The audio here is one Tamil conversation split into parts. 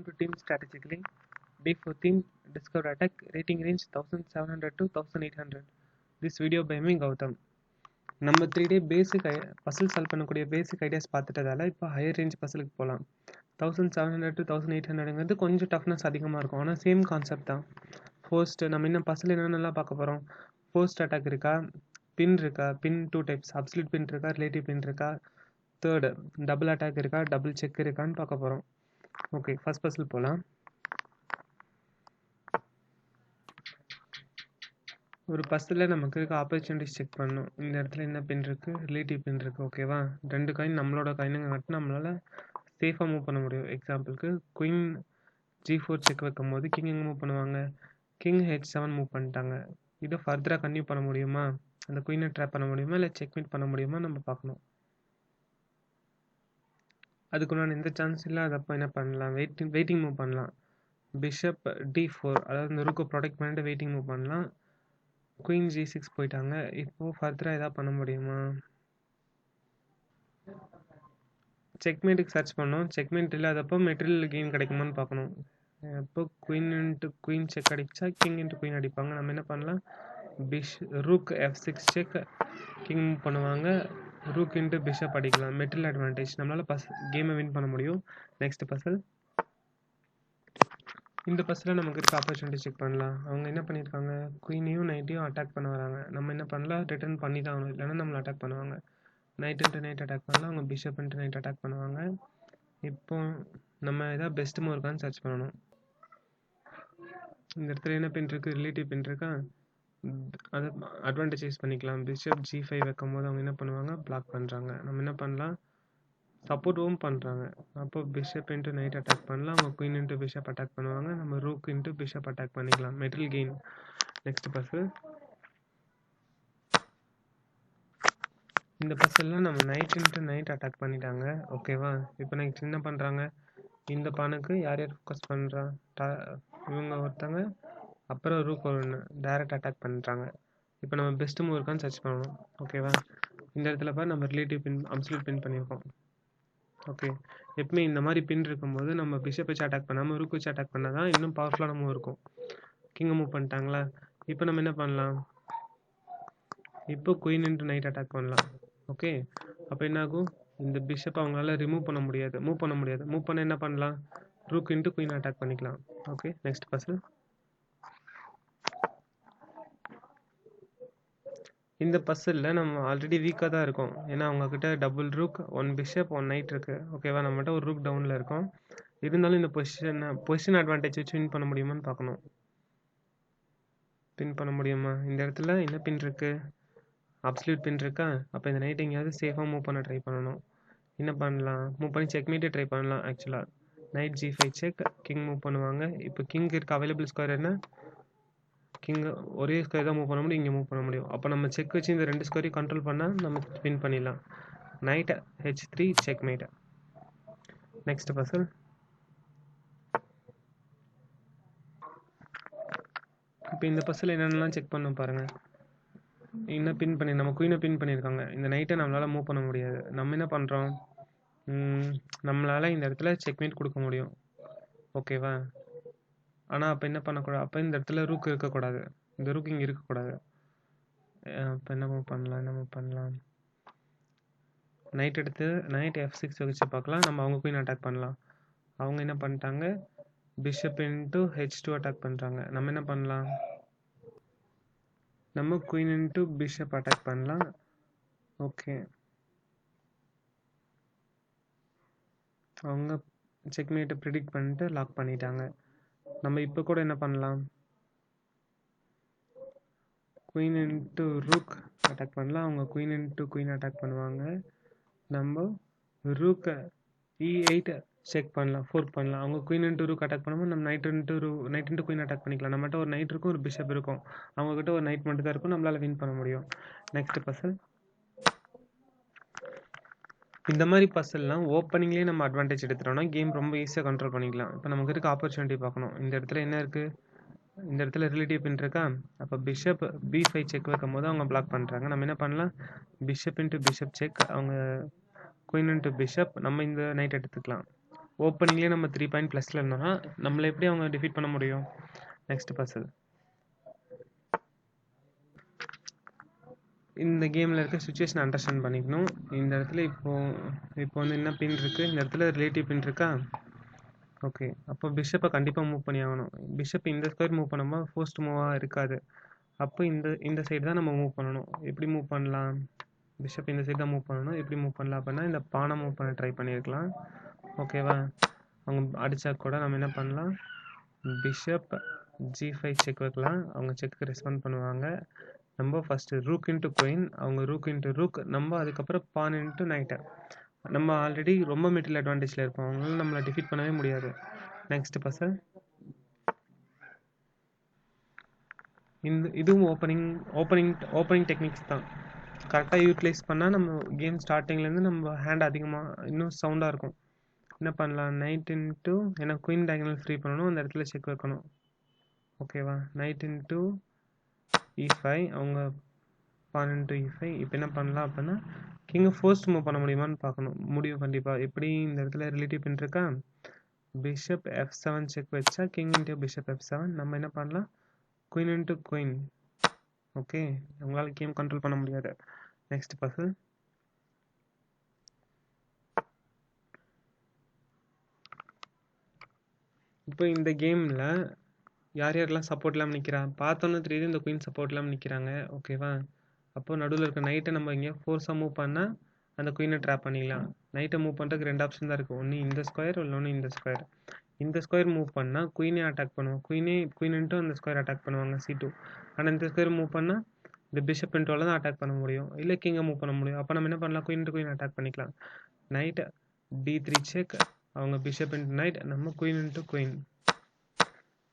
Welcome to Team Strategically. D4 theme, Discover Attack, rating range 1700 to 1800. This video by me Gautam. நம்ம 3D basic puzzle solve பண்ணக்கூடிய basic ideas பார்த்துட்டதால இப்போ higher range puzzleக்கு போகலாம். 1700 to 1800ங்கிறது கொஞ்சம் டஃப்னஸ் அதிகமாக இருக்கும். ஆனால் சேம் கான்செப்ட் தான். ஃபர்ஸ்ட் நம்ம இன்னும் பசில் என்னென்னலாம் பார்க்க போகிறோம். ஃபர்ஸ்ட் அட்டாக் இருக்கா, பின் இருக்கா, பின் 2 டைப்ஸ், அப்சல்யூட் பின் இருக்கா, ரிலேட்டிவ் பின் இருக்கா, தேர்டு டபுள் அட்டாக் இருக்கா, டபுள் செக் இருக்கான்னு பார்க்க போகிறோம். ஓகே, ஃபர்ஸ்ட் பசில் போகலாம். ஒரு பஸ்ஸில் நமக்கு இருக்க ஆப்பர்ச்சுனிட்டிஸ் செக் பண்ணணும். இந்த இடத்துல என்ன பின் இருக்குது, ரிலேட்டிவ் பின் இருக்குது. ஓகேவா, ரெண்டு காயின் நம்மளோட காயினுங்க மட்டும் நம்மளால் சேஃபாக மூவ் பண்ண முடியும். எக்ஸாம்பிளுக்கு குயின் G4 செக் வைக்கும் போது கிங் எங்கே மூவ் பண்ணுவாங்க, கிங் H7 மூவ் பண்ணிட்டாங்க. இதை ஃபர்தராக கன்டினியூ பண்ண முடியுமா, அந்த குயினை ட்ராப் பண்ண முடியுமா, இல்லை செக்மேட் பண்ண முடியுமா நம்ம பார்க்கணும். அதுக்கு நான் எந்த சான்ஸ் இல்லை. அதப்போ என்ன பண்ணலாம், வெயிட்டிங் மூவ் பண்ணலாம். பிஷப் D4, அதாவது இந்த ரூக்கை ப்ரொடெக்ட் பண்ணிட்டு வெயிட்டிங் மூவ் பண்ணலாம். குயின் G6 போயிட்டாங்க. இப்போது ஃபர்தராக எதாவது பண்ண முடியுமா, செக்மேட்டுக்கு சர்ச் பண்ணோம். செக்மேட் இல்லாதப்போ மெட்டீரியல் கெயின் கிடைக்குமான்னு பார்க்கணும். இப்போ குயின் இன்ட்டு குயின் செக் அடித்தா கிங் இன்ட்டு குயின் அடிப்பாங்க. நம்ம என்ன பண்ணலாம், rook F6 check, king move பண்ணுவாங்க, ரூக் இன்ட்டு பிஷப் அடிக்கலாம். மெட்டீரியல் அட்வான்டேஜ், நம்மளால் கேமை வின் பண்ண முடியும். Next puzzle. இந்த பஸ்ஸில் நமக்கு இருக்க ஆப்பர்ச்சுனிட்டி செக் பண்ணலாம். அவங்க என்ன பண்ணியிருக்காங்க, குயினையும் நைட்டையும் அட்டாக் பண்ண வராங்க. நம்ம என்ன பண்ணலாம், ரிட்டர்ன் பண்ணி தான் ஆகணும், இல்லைன்னா நம்மளை அட்டாக் பண்ணுவாங்க. நைட் இன்ட்டு நைட் அட்டாக் பண்ணலாம், அவங்க பிஷப் இன்ட்டு நைட் அட்டாக் பண்ணுவாங்க. இப்போ நம்ம எதாவது பெஸ்ட் மூவ் இருக்கான்னு சர்ச் பண்ணணும். இந்த இடத்துல என்ன பின் இருக்குது, ரிலேட்டிவ் பின் இருக்கா, அதை அட்வான்டேஜ் யூஸ் பண்ணிக்கலாம். பிஷப் G5 வைக்கும் போது அவங்க என்ன பண்ணுவாங்க, பிளாக் பண்ணுறாங்க. நம்ம என்ன பண்ணலாம், சப்போர்ட்டும் பண்ணுறாங்க. அப்போ பிஷப் இன்ட்டு நைட் அட்டாக் பண்ணலாம், அவங்க குயின் இன்ட்டு பிஷப் அட்டாக் பண்ணுவாங்க. நம்ம ரூக் இன்ட்டு பிஷப் அட்டாக் பண்ணிக்கலாம், மெட்டீரியல் கெயின். Next bus. இந்த பஸ்ஸெல்லாம் நம்ம நைட் இன்ட்டு நைட் அட்டாக் பண்ணிட்டாங்க. ஓகேவா, இப்போ நெக்ஸ்ட் என்ன பண்ணுறாங்க, இந்த பானுக்கு யார் யார் ஃபோக்கஸ் பண்ணுறா, இவங்க ஒருத்தங்க, அப்புறம் ரூக் ஒன்று டைரக்ட் அட்டாக் பண்ணுறாங்க. இப்போ நம்ம பெஸ்ட் மூவ் இருக்கான்னு சர்ச் பண்ணணும். ஓகேவா, இந்த இடத்துல பாரு நம்ம ரிலேட்டிவ் பின், அப்சல்யூட் பின் பண்ணியிருக்கோம். ஓகே, எப்பவுமே இந்த மாதிரி பின் இருக்கும்போது நம்ம பிஷப் வச்சு அட்டாக் பண்ணாமல் ரூக் வச்சு அட்டாக் பண்ணால் தான் இன்னும் பவர்ஃபுல்லான மூவ் இருக்கும். கிங்கை மூவ் பண்ணிட்டாங்களா, இப்போ நம்ம என்ன பண்ணலாம், இப்போ குயின் இன்ட்டு நைட் அட்டாக் பண்ணலாம். ஓகே, அப்போ என்ன ஆகும், இந்த பிஷப் அவங்களால மூவ் பண்ண முடியாது. மூவ் பண்ண என்ன பண்ணலாம், ரூக் இன்ட்டு குயின் அட்டாக் பண்ணிக்கலாம். Okay, next bus. இந்த பஸ்ஸில் நம்ம ஆல்ரெடி வீக்காக தான் இருக்கோம். ஏன்னா அவங்கக்கிட்ட டபுள் ரூக், 1 பிஷப் 1 நைட் இருக்குது. ஓகேவா, நம்மகிட்ட ஒரு ரூக் டவுனில் இருக்கோம். இருந்தாலும் இந்த பொசிஷன் அட்வான்டேஜ் வச்சு வின் பண்ண முடியுமான்னு பார்க்கணும். பின் பண்ண முடியுமா, இந்த இடத்துல என்ன பின் இருக்குது, அப்சல்யூட் பின் இருக்கா. அப்போ இந்த நைட் எங்கேயாவது சேஃபாக மூவ் பண்ண ட்ரை பண்ணணும். என்ன பண்ணலாம், மூவ் பண்ணி செக்மேட்டே ட்ரை பண்ணலாம். ஆக்சுவலாக night G5 check, king move பண்ணுவாங்க. இப்போ கிங்க்கு இருக்க அவைலபிள் ஸ்கொயர் என்ன, கிங் ஒரே ஸ்கொயர் தான் மூவ் பண்ண முடியும், இங்கே மூவ் பண்ண முடியும். அப்போ நம்ம செக் வச்சு இந்த ரெண்டு ஸ்கொயரையும் கண்ட்ரோல் பண்ணால் நம்ம வின் பண்ணிடலாம். Night H3 check mat. Next Basil. இப்போ இந்த பஸ்ஸில் என்னென்னலாம் செக் பண்ண பாருங்கள். இன்னும் பின் பண்ணி நம்ம குயினை பின் பண்ணியிருக்காங்க. இந்த நைட்டை நம்மளால் மூவ் பண்ண முடியாது. நம்ம என்ன பண்ணுறோம், நம்மளால் இந்த இடத்துல செக்மேட் கொடுக்க முடியும். ஓகேவா, ஆனால் அப்போ என்ன பண்ணக்கூடாது, அப்போ இந்த இடத்துல ரூக் இருக்கக்கூடாது, இந்த ரூக் இங்கே இருக்கக்கூடாது. அப்போ என்ன பண்ணலாம், நைட் எடுத்து நைட் F6 வச்சு பார்க்கலாம். நம்ம அவங்க குயின் அட்டாக் பண்ணலாம். அவங்க என்ன பண்ணிட்டாங்க, பிஷப் இன்ட்டு H2 அட்டாக் பண்ணுறாங்க. நம்ம என்ன பண்ணலாம், நம்ம குயின் இன்ட்டு பிஷப் அட்டாக் பண்ணலாம். ஓகே, அவங்க செக்மேட்டை ப்ரிடிக்ட் பண்ணிட்டு லாக் பண்ணிட்டாங்க. நம்ம இப்போ கூட என்ன பண்ணலாம், குயின் இன்ட்டு ரூக் அட்டாக் பண்ணலாம். அவங்க குயின் இன்ட்டு குயின் அட்டாக் பண்ணுவாங்க. நம்ம ரூக்கை E8 செக் பண்ணலாம், ஃபோர்க் பண்ணலாம். அவங்க குயின் இன்ட்டு ரூக் அட்டாக் பண்ணும்போது நம்ம நைட் இன்ட்டு குயின் அட்டாக் பண்ணிக்கலாம். நம்மகிட்ட ஒரு நைட் இருக்கும், ஒரு பிஷப் இருக்கும். அவங்கக்கிட்ட ஒரு நைட் மட்டும் தான் இருக்கும், நம்மளால் வின் பண்ண முடியும். Next puzzle. இந்த மாதிரி பசல்லாம் ஓப்பனிங்லேயே நம்ம அட்வான்டேஜ் எடுத்துட்டோம்னா கேம் ரொம்ப ஈஸியாக கண்ட்ரோல் பண்ணிக்கலாம். இப்போ நமக்கு இருக்க ஆப்பர்ச்சுனிட்டி பார்க்கணும். இந்த இடத்துல என்ன இருக்குது, இந்த இடத்துல ரிலேட்டிவ் பின் இருக்கா. அப்போ பிஷப் B5 செக் வைக்கும் போது அவங்க பிளாக் பண்ணுறாங்க. நம்ம என்ன பண்ணலாம், பிஷப் இன்ட்டு பிஷப் செக், அவங்க குயின் இன்ட்டு பிஷப், நம்ம இந்த நைட் எடுத்துக்கலாம். ஓப்பனிங்லேயே நம்ம 3 பாயிண்ட் ப்ளஸில் இருந்தோம்னா நம்மளை எப்படி அவங்க டிஃபீட் பண்ண முடியும்? நெக்ஸ்ட் பசில். இந்த கேமில் இருக்க சுச்சுவேஷன் அண்டர்ஸ்டாண்ட் பண்ணிக்கணும். இந்த இடத்துல இப்போ வந்து என்ன பின் இருக்குது, இந்த இடத்துல ரிலேட்டிவ் பின் இருக்கா? ஓகே, அப்போ பிஷப்பை கண்டிப்பாக மூவ் பண்ணி ஆகணும். பிஷப் இந்த ஸ்கொயர் மூவ் பண்ணும்போது ஃபர்ஸ்ட் மூவாக இருக்காது. அப்போ இந்த சைடு தான் நம்ம மூவ் பண்ணணும். எப்படி மூவ் பண்ணலாம்? பிஷப் இந்த சைடு தான் மூவ் பண்ணணும். எப்படி மூவ் பண்ணலாம் அப்படின்னா இந்த பானை மூவ் பண்ண ட்ரை பண்ணியிருக்கலாம். ஓகேவா? அவங்க அடித்தா கூட நம்ம என்ன பண்ணலாம்? பிஷப் G5 செக் வைக்கலாம். அவங்க செக்கு ரெஸ்பாண்ட் பண்ணுவாங்க. நம்ம ஃபஸ்ட்டு ரூக் இன்ட்டு குயின், அவங்க ரூக் இன்ட்டு ரூக், நம்ம அதுக்கப்புறம் பான் இன்ட்டு நைட்டை. நம்ம ஆல்ரெடி ரொம்ப மெட்டீரியல் அட்வான்டேஜில் இருப்போம். அவங்களால நம்மளை டிஃபீட் பண்ணவே முடியாது. நெக்ஸ்ட் பசல். இதுவும் ஓப்பனிங் டெக்னிக்ஸ் தான். கரெக்டாக யூட்டிலைஸ் பண்ணால் நம்ம கேம் ஸ்டார்டிங்லேருந்து நம்ம ஹேண்ட் அதிகமாக இன்னும் சவுண்டாக இருக்கும். என்ன பண்ணலாம்? நைட் இன்ட்டு ஏன்னா குயின் டயகனல் ஃப்ரீ பண்ணணும், அந்த இடத்துல செக் வைக்கணும். ஓகேவா? நைட் இன்ட்டு E5, அவங்க பான் இன்ட்டு E5. இப்போ என்ன பண்ணலாம் அப்படின்னா கிங்கை ஃபர்ஸ்ட் மூவ் பண்ண முடியுமான்னு பார்க்கணும். முடியும் கண்டிப்பாக. எப்படி? இந்த இடத்துல ரிலேட்டிவ் பின் இருக்கா? பிஷப் F7 செக் வச்சா கிங் இன்ட்டு பிஷப் F7. நம்ம என்ன பண்ணலாம்? Queen into queen. ஓகே, உங்களால் கேம் கண்ட்ரோல் பண்ண முடியாது. நெக்ஸ்ட் பசில். இப்போ இந்த கேமில் யார் யாரெல்லாம் சப்போர்ட் இல்லாமல் நிற்கிறா? பார்த்தோன்னே தெரியுது இந்த குயின் சப்போர்ட் இல்லாமல் நிற்கிறாங்க. ஓகேவா? அப்போ நடுவில் இருக்க நைட்டை நம்ம இங்கே ஃபோர்ஸாக மூவ் பண்ணால் அந்த குயினை ட்ராப் பண்ணிக்கலாம். நைட்டை மூவ் பண்ணுறதுக்கு 2 ஆப்ஷன் தான் இருக்குது. ஒன்று இந்த ஸ்கொயர், இன்னொன்று இந்த ஸ்கொயர். இந்த ஸ்கொயர் மூவ் பண்ணால் குயினே அட்டாக் பண்ணுவோம். குயின் இன்ட்டு அந்த ஸ்கொயர் அட்டாக் பண்ணுவாங்க C2. ஆனால் இந்த ஸ்கொயர் மூவ் பண்ணால் இந்த பிஷப் இன்ட்டுவால் தான் அட்டாக் பண்ண முடியும், இல்லை கிங்கை மூவ் பண்ண முடியும். அப்போ நம்ம என்ன பண்ணலாம்? குயின் இன்ட்டு குயின் அட்டாக் பண்ணிக்கலாம். நைட் D3 செக், அவங்க பிஷப் இன்ட்டு நைட், நம்ம குயின் இன்ட்டு குயின்.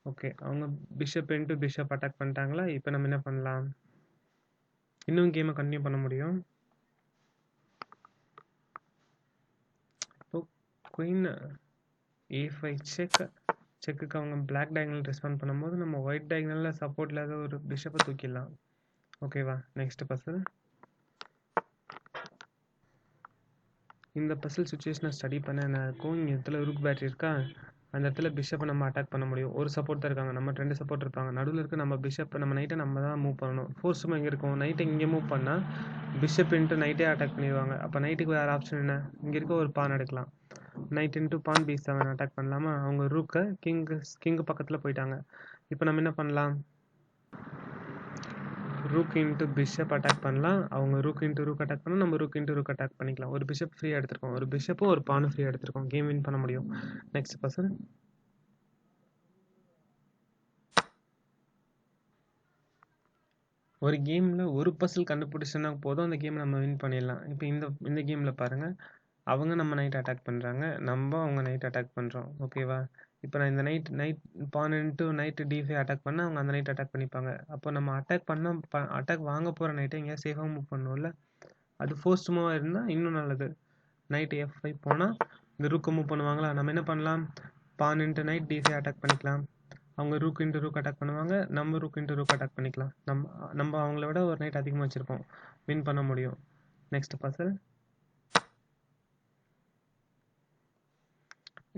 ஓகே, அவங்க பிஷப் இன்ட்டு பிஷப் அட்டாக் பண்ணிட்டாங்களா? இப்போ நம்ம என்ன பண்ணலாம்? இன்னும் கேமை கண்டினியூ பண்ண முடியும். இப்போ குயின் A5 செக்குக்கு அவங்க பிளாக் டயகனல் ரெஸ்பாண்ட் பண்ணும்போது நம்ம ஒயிட் டயகனலில் சப்போர்ட் இல்லாத ஒரு பிஷப்பை தூக்கிடலாம். ஓகேவா? நெக்ஸ்ட் பசில். இந்த பசில் சுச்சுவேஷனை ஸ்டடி பண்ண என்ன இருக்கும்? இங்கே இடத்துல ரூக் பேட்டரி இருக்கா? அந்த இடத்துல பிஷப்பை நம்ம அட்டாக் பண்ண முடியும். ஒரு சப்போர்ட் தான் இருக்காங்க, நம்ம 2 சப்போர்ட் இருப்பாங்க. நடுவில் இருக்க நம்ம பிஷப்பை, நம்ம நைட்டை நம்ம தான் மூவ் பண்ணணும். ஃபோர்ஸும் எங்கே இருக்கும்? நைட்டை இங்கே மூவ் பண்ணால் பிஷப் இன்ட்டு நைட்டே அட்டாக் பண்ணிடுவாங்க. அப்போ நைட்டுக்கு வேறு ஆப்ஷன் என்ன? இங்கே இருக்க ஒரு பான் எடுக்கலாம். நைட் இன்ட்டு பான் B7 அட்டாக் பண்ணலாமா? அவங்க ரூக்கை கிங்கு பக்கத்தில் போயிட்டாங்க. இப்போ நம்ம என்ன பண்ணலாம்? ரூக் இன்ட்டு பிஷப் அட்டாக் பண்ணலாம். அவங்க ரூக் இன்ட்டு ரூக் அட்டாக் பண்ணால் நம்ம ரூக் இன்ட்டு ரூக் அட்டாக் பண்ணிக்கலாம். ஒரு பிஷப் ஃப்ரீயாக எடுத்துருக்கோம், ஒரு பிஷப்பும் ஒரு பானும் ஃப்ரீயாக எடுத்துருக்கோம். கேம் வின் பண்ண முடியும். Next person. ஒரு கேமில் ஒரு பசில் கண்டுபிடிச்சோன்னா போதும், அந்த கேம் நம்ம வின் பண்ணிடலாம். இப்போ இந்த கேமில் பாருங்கள், அவங்க நம்ம நைட் அட்டாக் பண்ணுறாங்க, நம்ம அவங்க நைட் அட்டாக் பண்ணுறோம். ஓகேவா? இப்போ நான் இந்த நைட் பான் இன்ட்டு நைட்டு D5 அட்டாக் பண்ணால் அவங்க அந்த நைட் அட்டாக் பண்ணிப்பாங்க. அப்போ நம்ம அட்டாக் வாங்க போகிற நைட்டை எங்கேயா சேஃபாக மூவ் பண்ணுவோம்ல, அது ஃபர்ஸ்ட் மூவாக இருந்தால் இன்னும் நல்லது. நைட் F5 போனால் இந்த ரூக்கை மூவ் பண்ணுவாங்களா? நம்ம என்ன பண்ணலாம்? பான் இன்ட்டு நைட் D5 அட்டாக் பண்ணிக்கலாம். அவங்க ரூக் இன்ட்டு ரூக் அட்டாக் பண்ணுவாங்க, நம்ம ரூக் இன்ட்டு ரூக் அட்டாக் பண்ணிக்கலாம். நம்ம அவங்கள விட ஒரு நைட் அதிகமாக வச்சுருப்போம், வின் பண்ண முடியும். நெக்ஸ்ட் பசில்.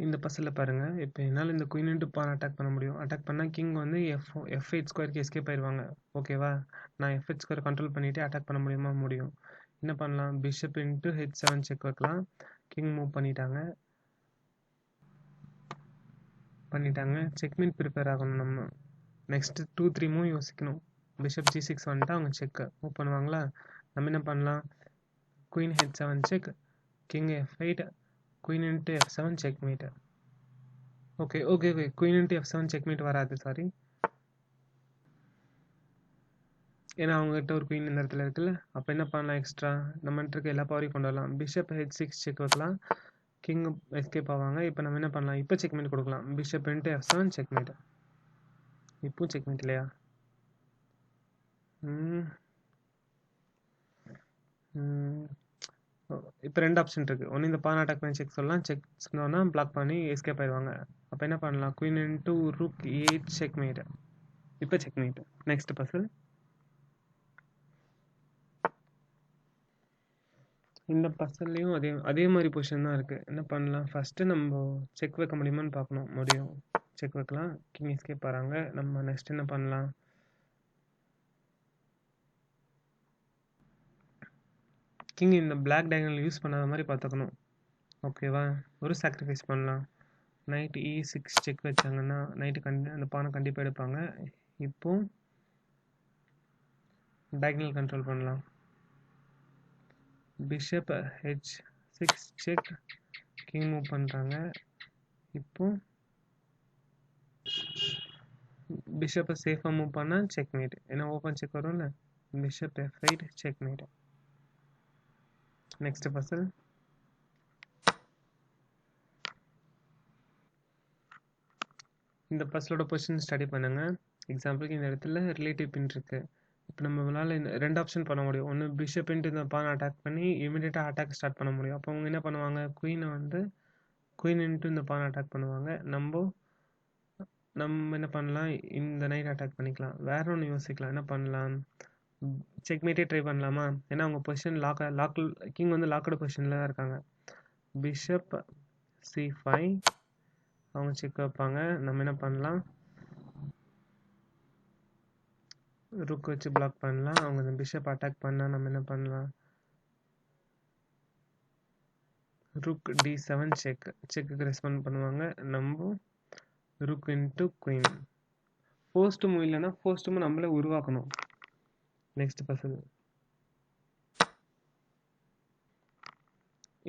இந்த பசிலில் பாருங்கள், இப்போ என்னால் இந்த குயின் இன்ட்டு பான் அட்டாக் பண்ண முடியும். அட்டாக் பண்ணால் கிங் வந்து F8 ஸ்கொயருக்கு எஸ்கேப் ஆயிடுவாங்க. ஓகேவா? நான் F8 ஸ்கொயர் கண்ட்ரோல் பண்ணிவிட்டு அட்டாக் பண்ண முடியுமா? முடியும். என்ன பண்ணலாம்? பிஷப் இன்ட்டு H7 செக் வைக்கலாம். கிங் மூவ் பண்ணிட்டாங்க. செக்மேட் ப்ரிப்பேர் ஆகணும் நம்ம. நெக்ஸ்ட்டு 2-3 மூவ் யோசிக்கணும். பிஷப் G6 வந்துட்டு அவங்க செக்கை மூவ் பண்ணுவாங்களா? நம்ம என்ன பண்ணலாம்? Queen H7 check, king F8, queen into F7 checkmate. Okay, queen into F7 checkmate வராது, சாரி. ஏன்னா அவங்ககிட்ட ஒரு குயின் இந்த இடத்துல இருக்குல்ல. அப்போ என்ன பண்ணலாம்? எக்ஸ்ட்ரா நம்மகிட்ட இருக்க எல்லா பவரையும் கொண்டு வரலாம். பிஷப் H6 செக் வைக்கலாம், கிங் எஸ்கேப் ஆவாங்க. இப்போ நம்ம என்ன பண்ணலாம்? இப்போ செக்மேட் கொடுக்கலாம். Bishop into F7 checkmate. இப்போ செக்மேட் இல்லையா? இப்போ 2 ஆப்ஷன் இருக்குது. ஒன்று இந்த பான் அட்டாக் பண்ணி செக் சொல்லலாம், செக் சொன்னோன்னா பிளாக் பண்ணி எஸ்கேப் ஆயிடுவாங்க. அப்போ என்ன பண்ணலாம்? Queen into rook 8 checkmate. இப்போ செக்மேட். நெக்ஸ்ட் பசில். இந்த பசல்லையும் அதே மாதிரி பொசிஷன் தான் இருக்குது. என்ன பண்ணலாம், ஃபஸ்ட்டு நம்ம செக் வைக்க முடியுமான்னு பார்க்கணும். முடியும், செக் வைக்கலாம். கிங் எஸ்கேப் வராங்க. நம்ம நெக்ஸ்ட் என்ன பண்ணலாம், கிங் இந்த பிளாக் டயகனல் யூஸ் பண்ணாத மாதிரி பார்த்துக்கணும். ஓகேவா, ஒரு சாக்ரிஃபைஸ் பண்ணலாம். நைட் E6 செக் வச்சாங்கன்னா நைட்டு அந்த பானை கண்டிப்பாக எடுப்பாங்க. இப்போ டயகனல் கண்ட்ரோல் பண்ணலாம். Bishop H6 check, king move பண்ணுறாங்க. இப்போ பிஷப்பை சேஃபாக மூவ் பண்ணால் செக்மேட். ஏன்னா ஓப்பன் செக் வரும்ல. Bishop F8 checkmate. Next puzzle இந்த பசலோட பொசிஷன் ஸ்டடி பண்ணுங்க. எக்ஸாம்பிளுக்கு இந்த இடத்துல ரிலேட்டிவ் பின் இருக்கு. இப்போ நம்மளால இந்த 2 ஆப்ஷன் பண்ண முடியும். ஒன்று பிஷப் இன்ட்டு இந்த பான் அட்டாக் பண்ணி இமீடியட்டாக அட்டாக் ஸ்டார்ட் பண்ண முடியும். அப்போ அவங்க என்ன பண்ணுவாங்க, குயின் இன்ட்டு இந்த பான் அட்டாக் பண்ணுவாங்க. நம்ம என்ன பண்ணலாம், இந்த நைட் அட்டாக் பண்ணிக்கலாம். வேற ஒன்று யோசிக்கலாம். என்ன பண்ணலாம், செக்மேட்டே ட்ரை பண்ணலாமா? ஏன்னா அவங்க பொசிஷன் கிங் வந்து லாக்கடு பொசிஷனில் தான் இருக்காங்க. பிஷப் C5 அவங்க செக் வைப்பாங்க. நம்ம என்ன பண்ணலாம், ருக் வச்சு பிளாக் பண்ணலாம். அவங்க இந்த பிஷப் அட்டாக் பண்ணால் நம்ம என்ன பண்ணலாம், ருக் D7 செக்குக்கு ரெஸ்பாண்ட் பண்ணுவாங்க. நம்ம ருக் இன்ட்டு குயின். ஃபர்ஸ்ட் மூவ் இல்லைன்னா ஃபர்ஸ்ட் மூவ் நம்மளே உருவாக்கணும். நெக்ஸ்ட் பசல்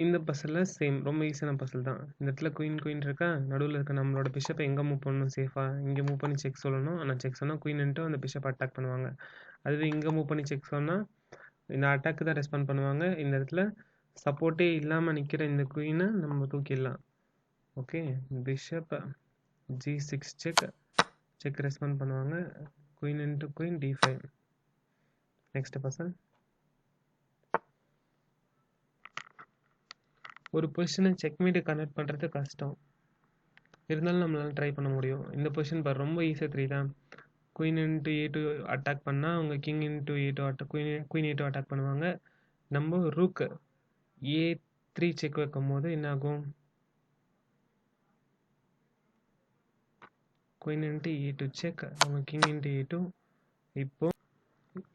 இந்த பசலில் சேம், ரொம்ப ஈஸியான பசல் தான். இந்த இடத்துல குயின் இருக்கா, நடுவில் இருக்க நம்மளோட பிஷப்பை எங்கே மூவ் பண்ணணும், சேஃபாக இங்கே மூவ் பண்ணி செக் சொல்லணும். ஆனால் செக் சொன்னால் குயின்ட்டு அந்த பிஷப் அட்டாக் பண்ணுவாங்க. அதுவே இங்கே மூவ் பண்ணி செக் சொன்னால் இந்த அட்டாக்கு தான் ரெஸ்பாண்ட் பண்ணுவாங்க. இந்த இடத்துல சப்போர்ட்டே இல்லாமல் நிற்கிற இந்த குயினை நம்ம தூக்கிடலாம். Okay, bishop G6 check respond பண்ணுவாங்க. Queen into queen D5. Next puzzle ஒரு பொசிஷனை செக்மேட்டு கன்வெர்ட் பண்ணுறது கஷ்டம், இருந்தாலும் நம்மளால ட்ரை பண்ண முடியும். இந்த பொசிஷன் பார் ரொம்ப ஈஸியாக தெரியுதா, குயின் இன்ட்டு A2 அட்டாக் பண்ணால் அவங்க king into A2 queen A2 attack பண்ணுவாங்க. நம்ம ரூக் A3 செக் வைக்கும் போது என்ன ஆகும், குயின் இன்ட்டு A2 செக், அவங்க கிங் இன்ட்டு A2.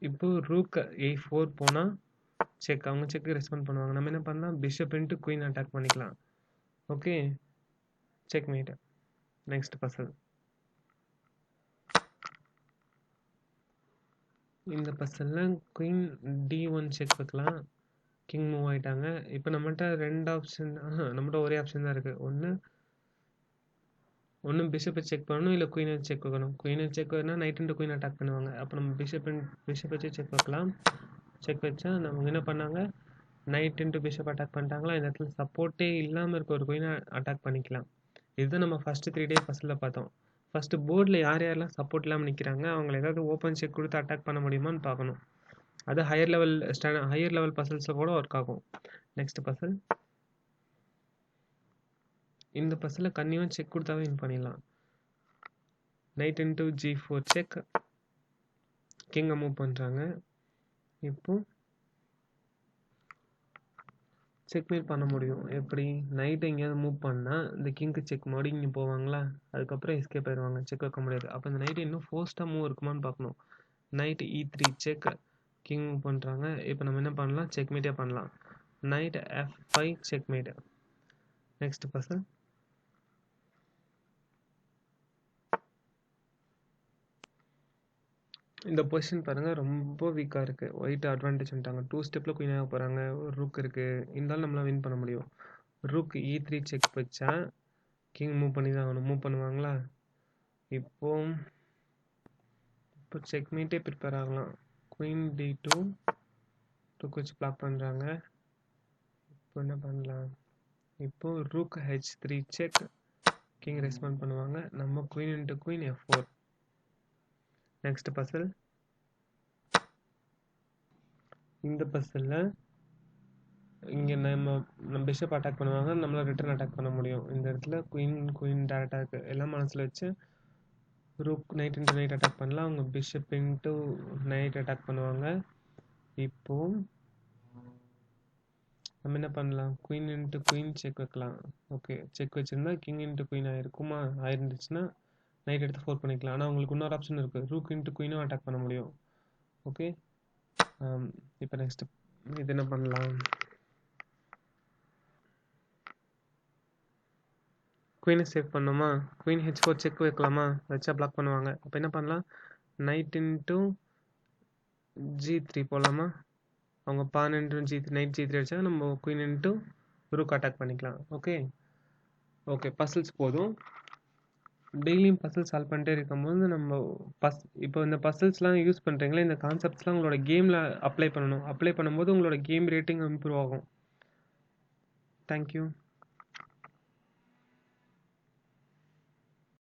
இப்போ ரூக் A4 போனால் செக், அவங்க செக்கு ரெஸ்பாண்ட் பண்ணுவாங்க. நம்ம என்ன பண்ணலாம், பிஷப் இன்ட்டு குயின் அட்டாக் பண்ணிக்கலாம். Okay, checkmate. நெக்ஸ்ட் பசல் இந்த பசலில் குயின் D1 செக் வைக்கலாம். கிங் மூவ் ஆகிட்டாங்க. இப்போ நம்மகிட்ட 2 ஆப்ஷன், நம்மகிட்ட ஒரே ஆப்ஷன் தான் இருக்குது. ஒன்று பிஷப்பை செக் பண்ணணும், இல்லை குயினை செக் வைக்கணும். குயினை செக் வைக்கணும், நைட் இன்ட்டு குயின் அட்டாக் பண்ணுவாங்க. அப்போ நம்ம பிஷப் வச்சு செக் வைக்கலாம். செக் வச்சா நம்ம என்ன பண்ணாங்க, நைட் இன்ட்டு பிஷப் அட்டாக் பண்ணிட்டாங்களா. இந்த இடத்துல சப்போர்ட்டே இல்லாமல் இருக்க ஒரு குயினை அட்டாக் பண்ணிக்கலாம். இதுதான் நம்ம ஃபஸ்ட்டு 3 டே பசலில் பார்த்தோம். ஃபஸ்ட்டு போர்டில் யாரெல்லாம் சப்போர்ட் இல்லாமல் நிற்கிறாங்க, அவங்கள ஏதாவது ஓப்பன் செக் கொடுத்து அட்டாக் பண்ண முடியுமான்னு பார்க்கணும். அது ஹையர் லெவல் பசல்ஸில் கூட ஒர்க் ஆகும். நெக்ஸ்ட் பசல் இந்த பசலில் கன்னியும் செக் கொடுத்தாவே வின் பண்ணிடலாம். நைட் இன்ட்டு G4 செக், கிங்கை மூவ் பண்ணுறாங்க. இப்போ செக்மேட் பண்ண முடியும். எப்படி, நைட்டு எங்கேயாவது மூவ் பண்ணால் இந்த கிங்க்கு செக் மறுபடி இங்கே போவாங்களா, அதுக்கப்புறம் எஸ்கேப் ஆயிடுவாங்க. செக் வைக்க முடியாது. அப்போ இந்த நைட்டு இன்னும் ஃபோஸ்ட்டாக மூவ் இருக்குமான்னு பார்க்கணும். Night E3 check, king move பண்ணுறாங்க. இப்போ நம்ம என்ன பண்ணலாம், செக்மேட்டே பண்ணலாம். Night F5 checkmate. Next puzzle இந்த பொசிஷன் பாருங்கள் ரொம்ப வீக்காக இருக்குது. ஒயிட் அட்வான்டேஜ் வந்துட்டாங்க. 2 ஸ்டெப்பில் குயின் ஆக போகிறாங்க. ஒரு ரூக் இருக்குது, இருந்தாலும் நம்மளால் வின் பண்ண முடியும். ரூக் E3 செக் வச்சா கிங் மூவ் பண்ணி தான் ஆகணும். மூவ் பண்ணுவாங்களா, இப்போ செக்மேட்டே ப்ரிப்பேர் ஆகலாம். குயின் D2 ரூக் வச்சு பிளாக் பண்ணுறாங்க. இப்போ என்ன பண்ணலாம், இப்போ rook H3 check, king respond பண்ணுவாங்க. நம்ம queen into queen F4. Next puzzle இந்த பசலில் இங்கே நம்ம பிஷப் அட்டாக் பண்ணுவாங்க, நம்மளால் ரிட்டர்ன் அட்டாக் பண்ண முடியும். இந்த இடத்துல குயின் டேரக்டாக இருக்குது. எல்லாம் மனசில் வச்சு rook night into night attack பண்ணலாம். அவங்க பிஷப் இன்ட்டு நைட் அட்டாக் பண்ணுவாங்க. இப்போ நம்ம என்ன பண்ணலாம், குயின் இன்ட்டு குயின் செக் வைக்கலாம். ஓகே, செக் வச்சுருந்தா கிங் இன்ட்டு குயின் ஆயிருக்குமா, ஆயிருந்துச்சுன்னா நைட் எடுத்து 4 பண்ணிக்கலாம். ஆனால் உங்களுக்கு இன்னொரு ஆப்ஷன் இருக்குது, ரூக் இன்ட்டு குயினும் அட்டாக் பண்ண முடியும். ஓகே, இப்போ நெக்ஸ்ட் இது என்ன பண்ணலாம், குயினை சேவ் பண்ணோமா, குயின் H4 செக் வைக்கலாமா, வச்சா பிளாக் பண்ணுவாங்க. அப்போ என்ன பண்ணலாம், நைட் இன்ட்டு G3 போகலாமா, அவங்க பான் இன்ட்டு G3 நைட் G3 அடிச்சா நம்ம குயின் இன்ட்டு ரூக் அட்டாக் பண்ணிக்கலாம். ஓகே ஓகே, பசில்ஸ் போதும். டெய்லியும் பசில் சால்வ் பண்ணிட்டே இருக்கும்போது நம்ம இப்போ இந்த பசில்ஸ்லாம் யூஸ் பண்ணுறீங்களா, இந்த கான்செப்ட்ஸ்லாம் உங்களோட கேமில் அப்ளை பண்ணணும். அப்ளை பண்ணும்போது உங்களோட கேம் ரேட்டிங் இம்ப்ரூவ் ஆகும். தேங்க்யூ.